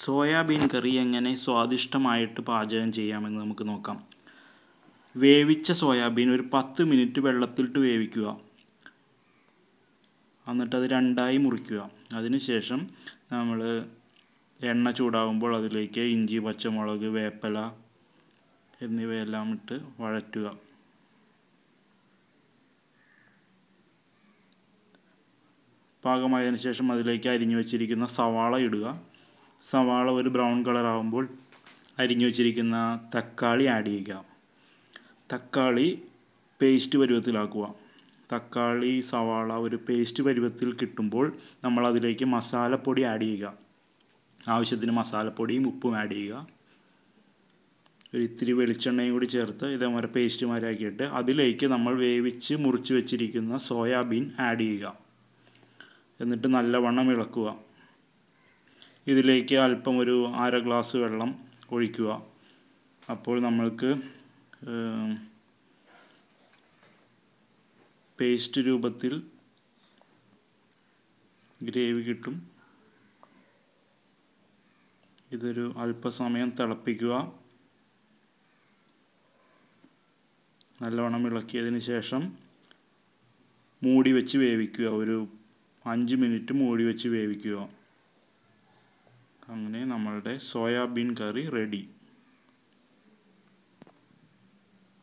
Soybean കറി എങ്ങനെ സ്വാദിഷ്ടമായിട്ട് പാചകം ചെയ്യാമെന്ന് നമുക്ക് നോക്കാം. വേവിച്ച സോയാബീൻ ഒരു 10 മിനിറ്റ് വെള്ളത്തിലിട്ട് വേവിക്കുക. എന്നിട്ടത് രണ്ടായി മുറിക്കുക. അതിനുശേഷം നമ്മൾ എണ്ണ ചൂടാകുമ്പോൾ അതിലേക്ക് ഇഞ്ചി, പച്ചമുളക്, വേപ്പില എന്നിവയെല്ലാം ഇട്ട് വഴറ്റുക. പാകമായതിനു ശേഷം അതിലേക്ക് അരിഞ്ഞു വച്ചിരിക്കുന്ന സവാള ഇടുക. സവാള ഒരു ബ്രൗൺ കളറാകുമ്പോൾ അരിഞ്ഞു വച്ചിരിക്കുന്ന തക്കാളി ആഡ് ചെയ്യുക. തക്കാളി പേസ്റ്റ് പരുവത്തിലാക്കുക. തക്കാളി സവാള ഒരു പേസ്റ്റ് പരുവത്തിൽ കിട്ടുമ്പോൾ നമ്മൾ അതിലേക്ക് മസാലപ്പൊടി ആഡ് ചെയ്യുക. ആവശ്യത്തിന് മസാലപ്പൊടിയും ഉപ്പും ആഡ് ചെയ്യുക. ഒരു ഇത്തിരി വെളിച്ചെണ്ണയും കൂടി ചേർത്ത് ഇതേപോലെ പേസ്റ്റ് മാരാക്കിയിട്ട് അതിലേക്ക് നമ്മൾ വേവിച്ച് മുറിച്ച് വെച്ചിരിക്കുന്ന സോയാബീൻ ആഡ് ചെയ്യുക. എന്നിട്ട് നല്ലവണ്ണം ഇളക്കുക. ഇതിലേക്ക് അല്പം ഒരു 1/2 ഗ്ലാസ് വെള്ളം ഒഴിക്കുക. അപ്പോൾ നമ്മൾക്ക് പേസ്റ്റ് രൂപത്തിൽ ഗ്രേവി കിട്ടും. ഇതൊരു അല്പസമയം തിളപ്പിക്കുക. നല്ലവണ്ണം ഇളക്കിയതിന് ശേഷം മൂടി വെച്ച് വേവിക്കുക. ഒരു 5 മിനിറ്റ് മൂടി വെച്ച് വേവിക്കുക. അങ്ങനെ നമ്മളുടെ സോയാബീൻ കറി റെഡി.